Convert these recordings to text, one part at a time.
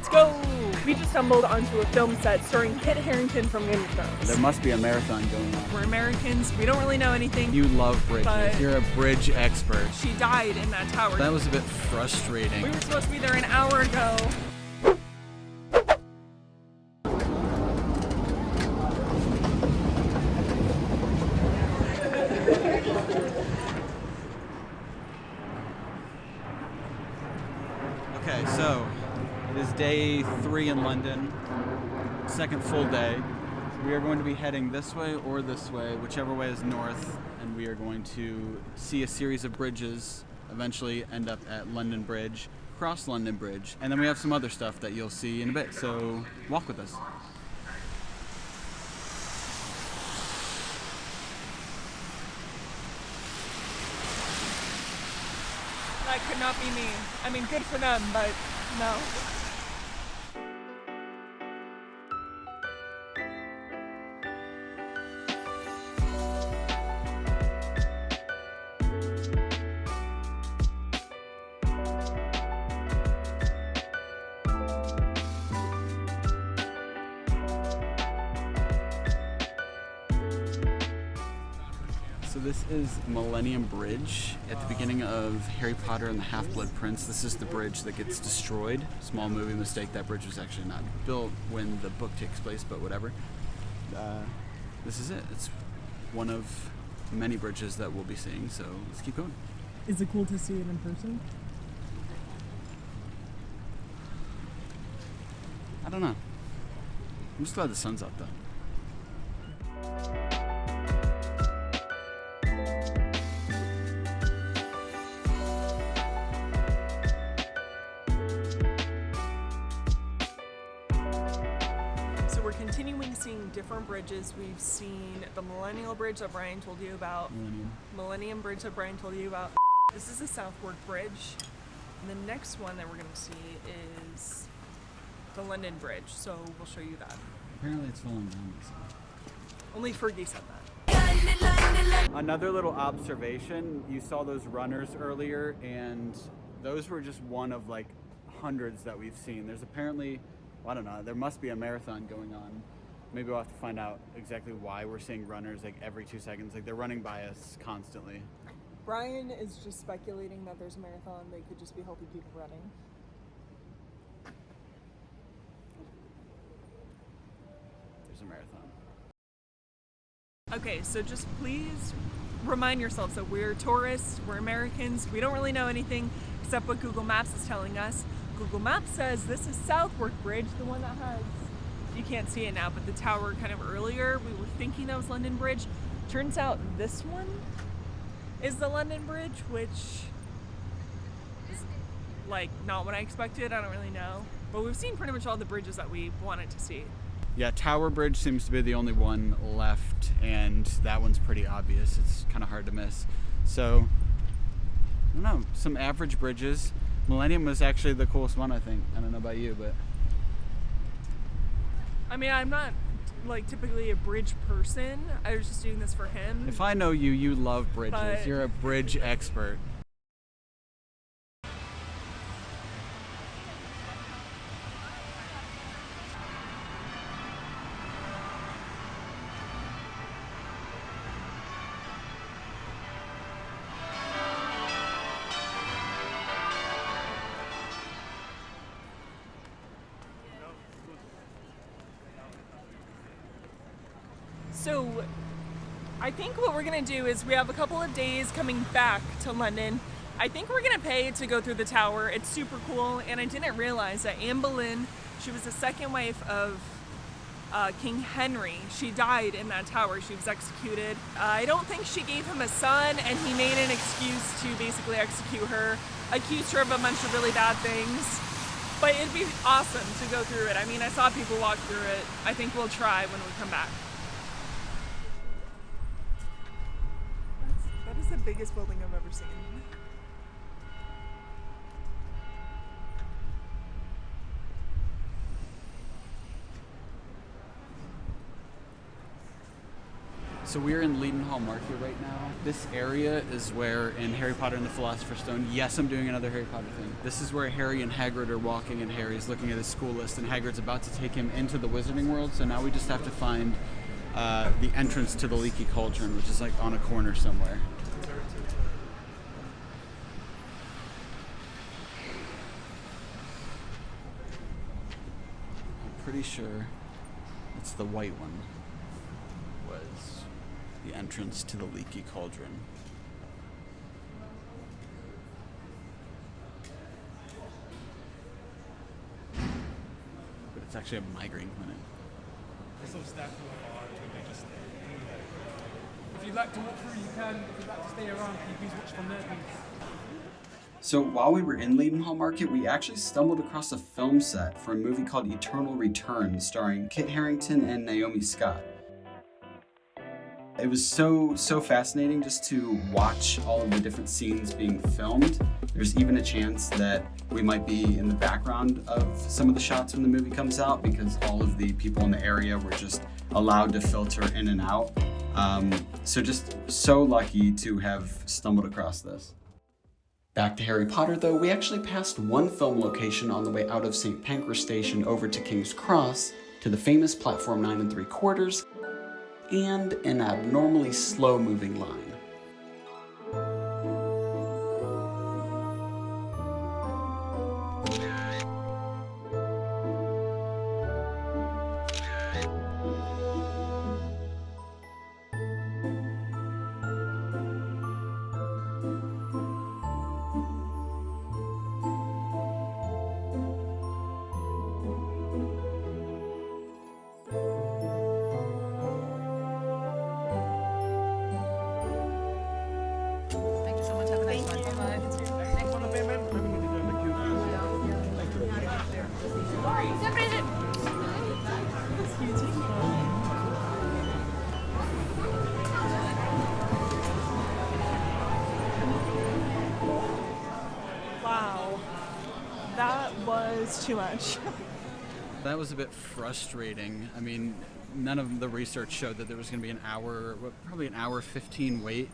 Let's go! We just stumbled onto a film set starring Kit Harington from Game of Thrones. There must be a marathon going on. We're Americans. We don't really know anything. You love bridges. But you're a bridge expert. She died in that tower. That was a bit frustrating. We were supposed to be there an hour ago. Okay, so it is day 3 in London, second full day. We are going to be heading this way or this way, whichever way is north, and we are going to see a series of bridges, eventually end up at London Bridge, cross London Bridge, and then we have some other stuff that you'll see in a bit, so walk with us. That could not be me. I mean, good for them, but no. So this is Millennium Bridge at the beginning of Harry Potter and the Half-Blood Prince. This is the bridge that gets destroyed. Small movie mistake, that bridge was actually not built when the book takes place, but whatever. This is it. It's one of many bridges that we'll be seeing, so let's keep going. Is it cool to see it in person? I don't know. I'm just glad the sun's out though. So we're continuing seeing different bridges. We've seen the Millennial Bridge that Brian told you about. Millennium Bridge that Brian told you about. This is the Southwark Bridge. And the next one that we're going to see is the London Bridge. So we'll show you that. Apparently it's falling down. Only Fergie said that. Another little observation, you saw those runners earlier, and those were just one of like hundreds that we've seen. There's apparently, I don't know, there must be a marathon going on. Maybe we'll have to find out exactly why we're seeing runners like every 2 seconds. Like they're running by us constantly. Brian is just speculating that there's a marathon. They could just be helping people running. There's a marathon. Okay, so just please remind yourselves that we're tourists, we're Americans, we don't really know anything except what Google Maps is telling us. Google Maps says this is Southwark Bridge, the one that has, you can't see it now, but the tower kind of earlier, we were thinking that was London Bridge. Turns out this one is the London Bridge, which is like not what I expected, I don't really know. But we've seen pretty much all the bridges that we wanted to see. Yeah, Tower Bridge seems to be the only one left, and that one's pretty obvious. It's kind of hard to miss. So, I don't know, some average bridges. Millennium was actually the coolest one, I think. I don't know about you, but... I mean, I'm not like typically a bridge person. I was just doing this for him. If I know you, you love bridges. But- You're a bridge expert. So I think what we're gonna do is we have a couple of days coming back to London. I think we're gonna pay to go through the tower. It's super cool, and I didn't realize that Anne Boleyn, she was the second wife of King Henry. She died in that tower. She was executed. I don't think she gave him a son, and he made an excuse to basically execute her, accused her of a bunch of really bad things. But it'd be awesome to go through it. I mean, I saw people walk through it. I think we'll try when we come back. That is the biggest building I've ever seen. So we're in Leadenhall Market right now. This area is where in Harry Potter and the Philosopher's Stone, yes, I'm doing another Harry Potter thing. This is where Harry and Hagrid are walking, and Harry's looking at his school list, and Hagrid's about to take him into the Wizarding World. So now we just have to find the entrance to the Leaky Cauldron, which is like on a corner somewhere. I'm pretty sure it's the white one was the entrance to the Leaky Cauldron. But it's actually a migraine clinic. There's some staff who are to make us stay. If you'd like to walk through, you can. If you'd like to stay around, can you please watch from there, please? So while we were in Leadenhall Market, we actually stumbled across a film set for a movie called Eternal Return, starring Kit Harington and Naomi Scott. It was so fascinating just to watch all of the different scenes being filmed. There's even a chance that we might be in the background of some of the shots when the movie comes out, because all of the people in the area were just allowed to filter in and out. So just so lucky to have stumbled across this. Back to Harry Potter though, we actually passed one film location on the way out of St. Pancras Station over to King's Cross, to the famous platform 9 3/4, and an abnormally slow-moving line. Wow, that was too much. That was a bit frustrating. I mean, none of the research showed that there was going to be probably an hour 15 wait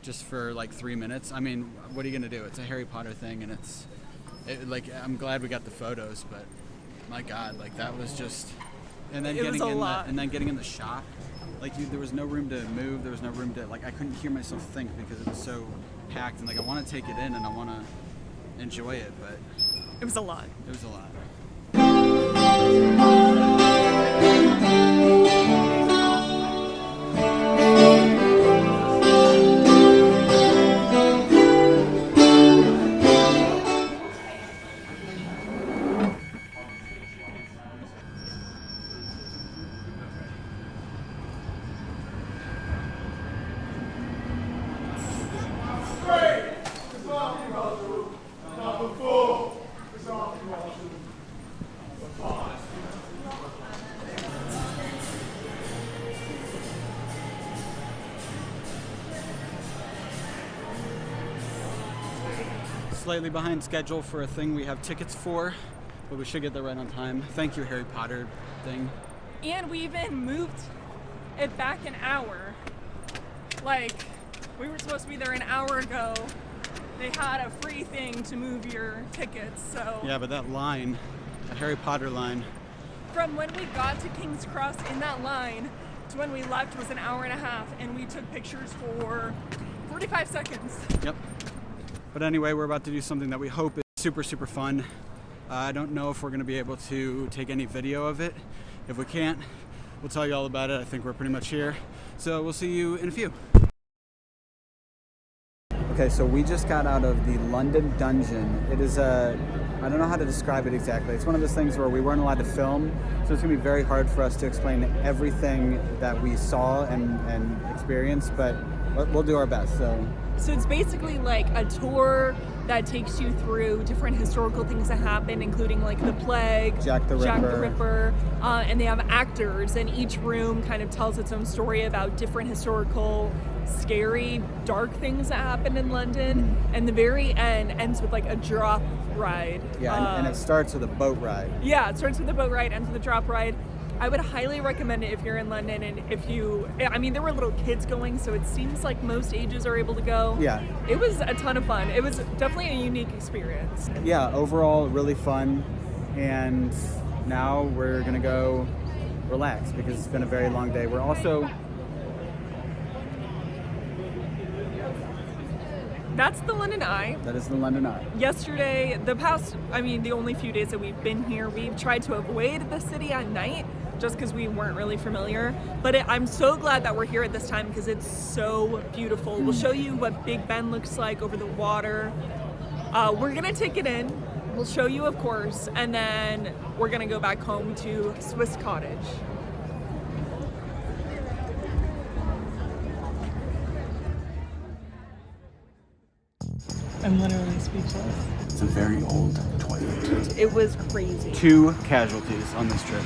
just for like 3 minutes. I mean, what are you going to do? It's a Harry Potter thing, and I'm glad we got the photos, but my God, like that was just. And then getting in the shop, there was no room to move. There was no room to I couldn't hear myself think because it was so packed, and I want to take it in and I want to enjoy it, but It was a lot. it was a lot. Slightly behind schedule for a thing we have tickets for, but we should get there right on time. Thank you, Harry Potter thing. And we even moved it back an hour. We were supposed to be there an hour ago. They had a free thing to move your tickets, so. Yeah, but that line, that Harry Potter line. From when we got to King's Cross in that line to when we left was an hour and a half, and we took pictures for 45 seconds. Yep. But anyway, we're about to do something that we hope is super, super fun. I don't know if we're going to be able to take any video of it. If we can't, we'll tell you all about it. I think we're pretty much here. So we'll see you in a few. Okay, so we just got out of the London Dungeon. It is I don't know how to describe it exactly. It's one of those things where we weren't allowed to film, so it's going to be very hard for us to explain everything that we saw and experienced, but we'll do our best. So it's basically like a tour that takes you through different historical things that happened, including the plague, Jack the Ripper, and they have actors, and each room kind of tells its own story about different historical, scary, dark things that happened in London. And the very end ends with a drop ride. Yeah, and it starts with a boat ride. Yeah, it starts with a boat ride, ends with a drop ride. I would highly recommend it if you're in London, and if you, I mean, there were little kids going, so it seems like most ages are able to go. Yeah. It was a ton of fun. It was definitely a unique experience. Yeah, overall really fun, and now we're gonna go relax because it's been a very long day. We're also That's the London Eye. that is the London Eye. Yesterday, the only few days that we've been here, we've tried to avoid the city at night just because we weren't really familiar. But I'm so glad that we're here at this time because it's so beautiful. We'll show you what Big Ben looks like over the water. We're gonna take it in. We'll show you, of course, and then we're gonna go back home to Swiss Cottage. I'm literally speechless. It's a very old toilet. It was crazy. 2 casualties on this trip.